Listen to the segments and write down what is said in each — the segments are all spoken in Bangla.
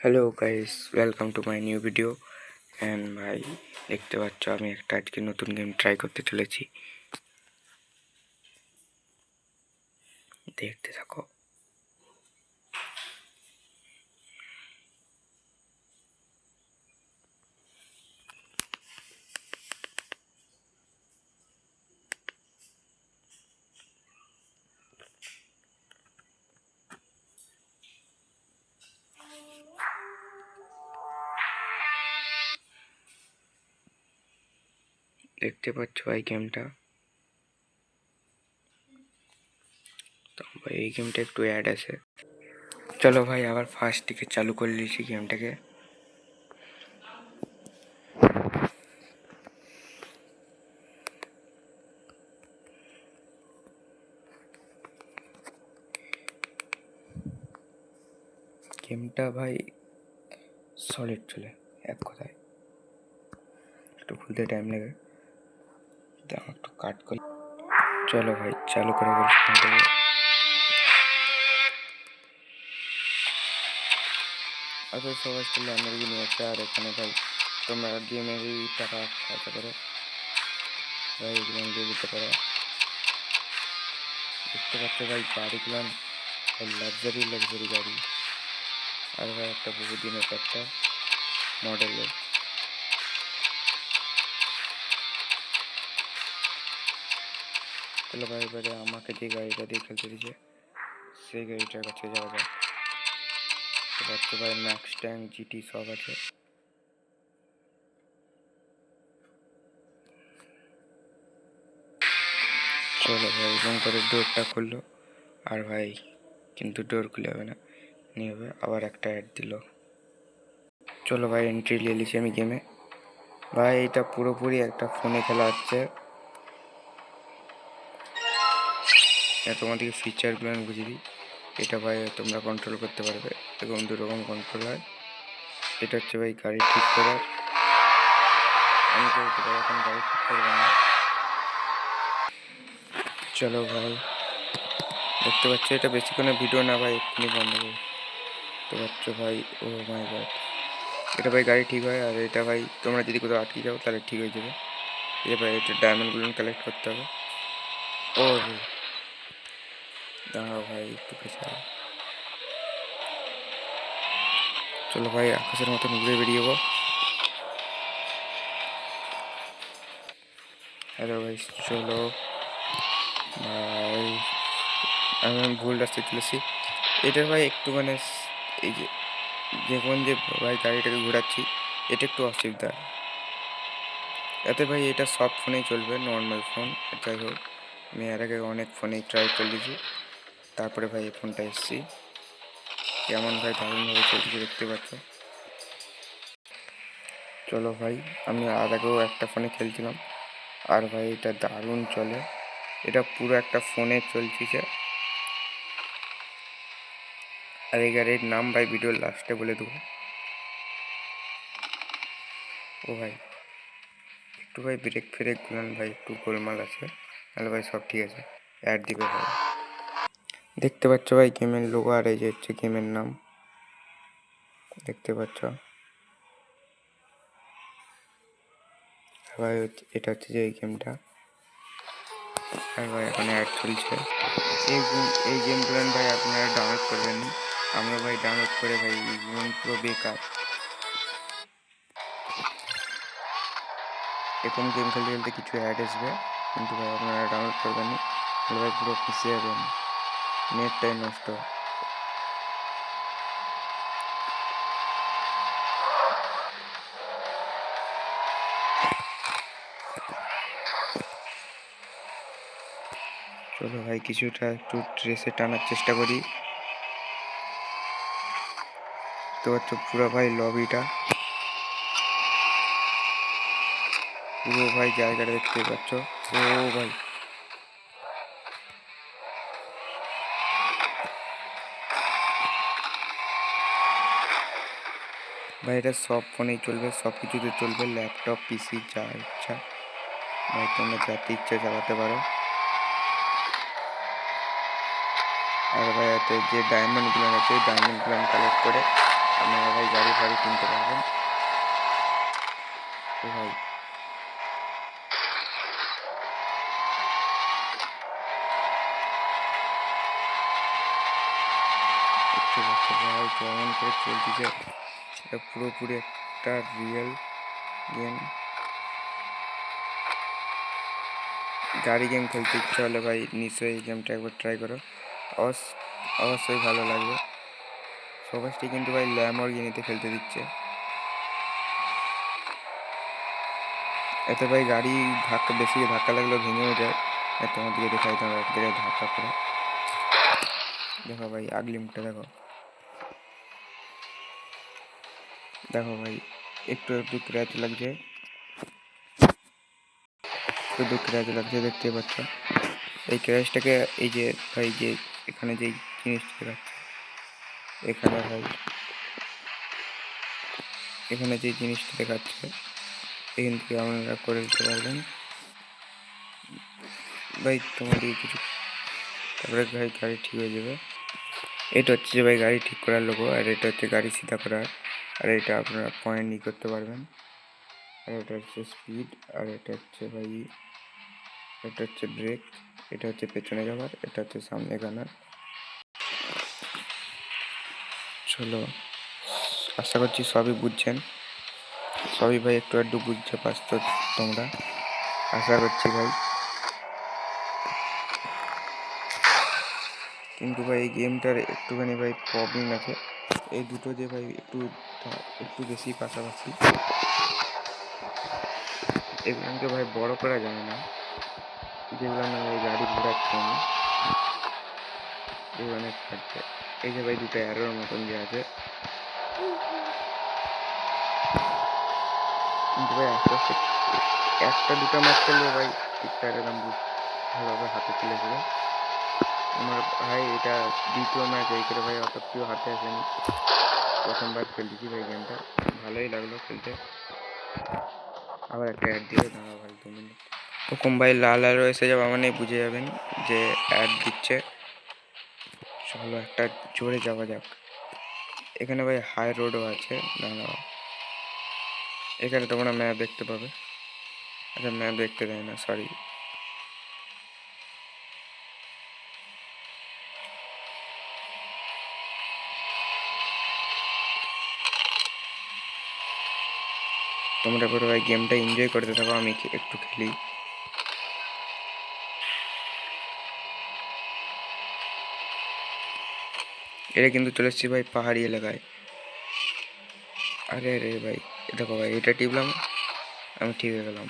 Hello guys, welcome to my new video. And ভাই, দেখতে পাচ্ছ আমি একটা আজকে নতুন গেম ট্রাই করতে চলেছি। দেখতে থাকো। দেখতে পাচ্ছ ভাই গেমটা। তো ভাই এই গেমটা একটু অ্যাড আছে। চলো ভাই, আবার ফার্স্ট থেকে চালু করে নিয়েছি গেমটাকে। গেমটা ভাই সলিড চলে, এক কথায়। একটু খুলতে টাইম লাগে, দাও একটু কাট করি। চলো ভাই চালু করে বলছি গেমটাকে। আসলে সবাই স্টিল ল্যাম্বরগিনি নিয়ে আছে, আর এখানে ভাই তোমরা গেমেরই টাকা খরচা করো ভাই, এগুলো দিয়ে দিতে পারো। দেখতে পাচ্ছ ভাই গাড়িগুলো লাক্সারি গাড়ি, আর ভাই একটা বহুদিনের একটা মডেলের। তাহলে ভাই এবারে আমাকে যে গাড়িটা দিয়ে খেলতে দিয়েছে সেই গাড়িটার কাছে যাওয়া যায়। তো পাচ্ছ ভাই ম্যাক্স ট্যাঙ্ক জিটি সব আছে। চলো ভাই, এবং করে ডোরটা খুললো, আর ভাই কিন্তু ডোর খুলে হবে না, নিয়ে হবে আবার একটা অ্যাড দিল। চলো ভাই এন্ট্রি নিয়ে নিয়েছি আমি গেমে। ভাই এটা পুরোপুরি একটা ফোনে খেলা হচ্ছে। তোমাদেরকে ফিচারগুলো আমি বুঝিয়ে দিই। এটা ভাই তোমরা কন্ট্রোল করতে পারবে, এবং দুরকম কন্ট্রোল হয়। এটা হচ্ছে ভাই গাড়ি ঠিক করার। আমি তো এখন গাড়ি ঠিক করবো না। চলো ভাই, দেখতে পাচ্ছ এটা বেশিক্ষণের ভিডিও না ভাই, এক্ষুনি বন্ধ করবো। দেখতে পাচ্ছ ভাই, ও মাই গড, এটা ভাই গাড়ি ঠিক হয়। আর এটা ভাই তোমরা যদি কোথাও আটকে যাও তাহলে ঠিক হয়ে যাবে। এটা ভাই এটা ডায়মন্ডগুলো কালেক্ট করতে হবে। ও দাঁড়াও ভাই একটু পেছাও। চলো ভাই আকাশের মতন ঘুরে বেরিয়ে যাবো। হ্যালো ভাই, চলো ভাই, আমি ভুল রাস্তায় চলেছি। এটার ভাই একটু মানে এই যে যখন যে ভাই গাড়িটাকে ঘোরাচ্ছি, এটা একটু অসুবিধা। এতে ভাই এটা সব ফোনেই চলবে, নর্মাল ফোন। যাই হোক, আমি এর আগে অনেক ফোনেই ট্রাই করে দিয়েছি, তারপরে ভাই এই ফোনটা এসেছি। কেমন ভাই দারুণভাবে চলছে দেখতে পাচ্ছ। চলো ভাই, আমি আর আগেও একটা ফোনে খেলছিলাম, আর ভাই এটা দারুণ চলে। এটা পুরো একটা ফোনে চলছে। আর এই গাড়ির নাম ভাই ভিডিওর লাস্টে বলে দেবো। ও ভাই একটু ভাই ব্রেক ফ্রেক গুলান ভাই, একটু গোলমাল আছে, তাহলে ভাই সব ঠিক আছে, অ্যাড দিবে ভাই। দেখতে পাচ্ছ ভাই গেমের লোগো, আর এই যে হচ্ছে গেমের নাম, দেখতে পাচ্ছ ভাই। এটা হচ্ছে যে এই গেমটা, আর ভাই এখন অ্যাড চলছে। এই গেমগুলো ভাই আপনারা ডাউনলোড করবেন। আমরা ভাই ডাউনলোড করে ভাই এই গেম পুরো বেকার। এরকম গেম খেলতে খেলতে কিছু অ্যাড আসবে, কিন্তু ভাই আপনারা ডাউনলোড করবেন না, তাহলে ভাই পুরো ফেঁসে যাবেন, নেটটাই নষ্ট। চলো ভাই কিছুটা একটু ট্রেসে টানার চেষ্টা করি। তো হচ্ছে পুরো ভাই লবিটা, পুরো ভাই জায়গাটা দেখতে পাচ্ছ। ও ভাই ভাই এটা সব ফোনেই চলবে, সব কিছুতে চলবে, ল্যাপটপ পিসি যা ইচ্ছা ভাই তোমরা যাতে ইচ্ছা চালাতে পারো। আর ভাই এতে যে ডায়মন্ডগুলো আছে, ডায়মন্ডগুলো কালেক্ট করে আপনারা ভাই গাড়ি ফাড়ি কিনতে পারবেন। তো ভাই দেখতে পাচ্ছ ভাই কেমন করে চলতেছে, এটা পুরোপুরি একটা রিয়েল গেম। গাড়ি গেম খেলতে ইচ্ছা হলে ভাই নিশ্চয়ই এই গেমটা একবার ট্রাই করো, অবশ্যই ভালো লাগবে। সবাইটি কিন্তু ভাই ল্যাম্বরগিনিতে খেলতে দিচ্ছে। এতে ভাই গাড়ি বেশি ধাক্কা লাগলেও ভেঙেও যায়। তোমাদেরকে দেখাই দাও এক জায়গায় ধাক্কা করে, দেখো ভাই আগলি মুখটা দেখো, দেখো ভাই একটু একটু ক্র্যাচ লাগছে, একটু ক্র্যাচ লাগছে, দেখতে পাচ্ছ। এই ক্র্যাচটাকে এই যে ভাই যে এখানে যে জিনিসটা দেখাচ্ছে, এখানে ভাই এখানে যে জিনিসটা দেখাচ্ছে এখান থেকে আপনারা করে দিতে পারবেন ভাই তোমাদের কিছু। তারপরে ভাই গাড়ি ঠিক হয়ে যাবে। এটা হচ্ছে যে ভাই গাড়ি ঠিক করার লোগো, আর এটা হচ্ছে গাড়ি সিধা করার, আর এটা আপনারা পয়েন্ট ই করতে পারবেন। আর এটা হচ্ছে স্পিড, আর এটা হচ্ছে ভাই এটা হচ্ছে ব্রেক, এটা হচ্ছে পেছনে যাওয়ার, এটা হচ্ছে সামনে গানার। চলো, আশা করছি সবই বুঝছেন, সবই ভাই একটু আধটু বুঝতে পারছো তোমরা, আশা করছি ভাই। কিন্তু ভাই এই গেমটার একটুখানি ভাই প্রবলেম আছে, এই দুটো যে ভাই একটু বেশি পাশাপাশি, এগুলোকে ভাই বড় করা যায় না, যেগুলো না ভাই গাড়ি ঘোরাচ্ছি আমি, এগুলো থাকছে। এই যে ভাই দুটো অ্যারোর মতন যে আছে, কিন্তু ভাই আস্তে আস্তে একটা দুটো ম্যাচ খেলবে ভাই ঠিকঠাক একদম ভালোভাবে হাতে চলে যাবে। আমার ভাই এটা দ্বিতীয় ম্যাচ, এই করে ভাই অত কেউ হাতে আসেনি, প্রথমবার খেলতেছি ভাই গেমটা, ভালোই লাগলো খেলতে। আবার একটা অ্যাড দিয়ে দাঁড়া ভাই 2 মিনিট, ওরকম ভাই লাল আলো এসে যাওয়া মানে বুঝে যাবেন যে অ্যাড দিচ্ছে। চলো একটা জোরে যাওয়া যাক। এখানে ভাই হাই রোডও আছে, দাঁড়াও, এখানে তোমরা ম্যাপ দেখতে পাবে। আচ্ছা ম্যাপ দেখতে দেয় না, সরি। তোমরা পুরো ভাই গেমটা এনজয় করতে থাকো, আমি একটু খেলি। এটা কিন্তু চলে এসছি ভাই পাহাড়ি এলাকায়। আরে আরে ভাই দেখো ভাই এটা টিপলাম, আমি ঠিক হয়ে গেলাম।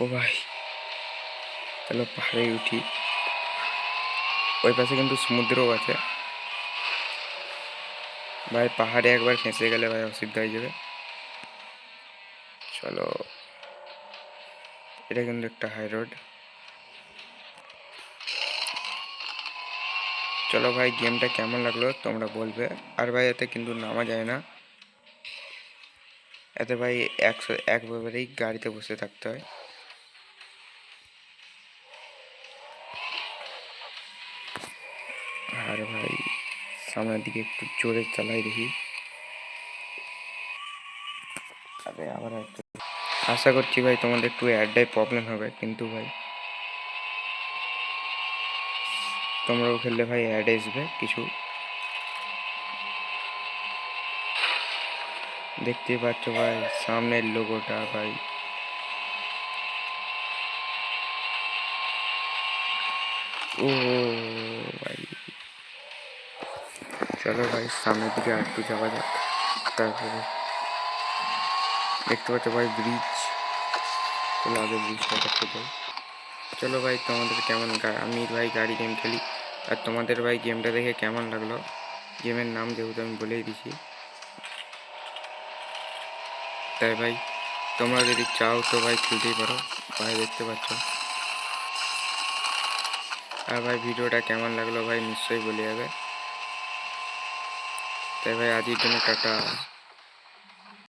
ও ভাই চলো পাহাড়ে উঠি, ওই পাশে কিন্তু সমুদ্রও আছে ভাই, পাহাড়ে একবার ফেঁসে গেলে ভাই অসুবিধা হয়ে যাবে। চলো, এটা কিন্তু একটা হাই রোড। চলো ভাই গেমটা কেমন লাগলো তোমরা বলবে। আর ভাই এতে কিন্তু নামা যায় না, এতে ভাই একবারেই গাড়িতে বসে থাকতে হয়। আর ভাই সামনের দিকে একটু জোরে চালাই দেখি। আরে আবার একটা, আশা করছি ভাই তোমাদের একটু অ্যাডটাই প্রবলেম হবে, কিন্তু ভাই তোমরাও খেললে ভাই অ্যাড আসবে কিছু, দেখতেই পাচ্ছ ভাই সামনের লোগোটা ভাই। ও ভাই চলো ভাই সামনের দিকে আর একটু যাওয়া যাক। তারপরে দেখতে পাচ্ছ ভাই ব্রিজ, চলো আগে ব্রিজটা দেখতে যাই। চলো ভাই তোমাদের কেমন, আমি ভাই গাড়ি গেম খেলি, আর তোমাদের ভাই গেমটা দেখে কেমন লাগলো, গেমের নাম যেহেতু আমি বলেই দিছি, তাই ভাই তোমরা যদি চাও তো ভাই খেলতেই পারো ভাই, দেখতে পাচ্ছ। আর ভাই ভিডিওটা কেমন লাগলো ভাই নিশ্চয়ই বলে যাবে। তাই ভাই আজকের জন্য টাটা।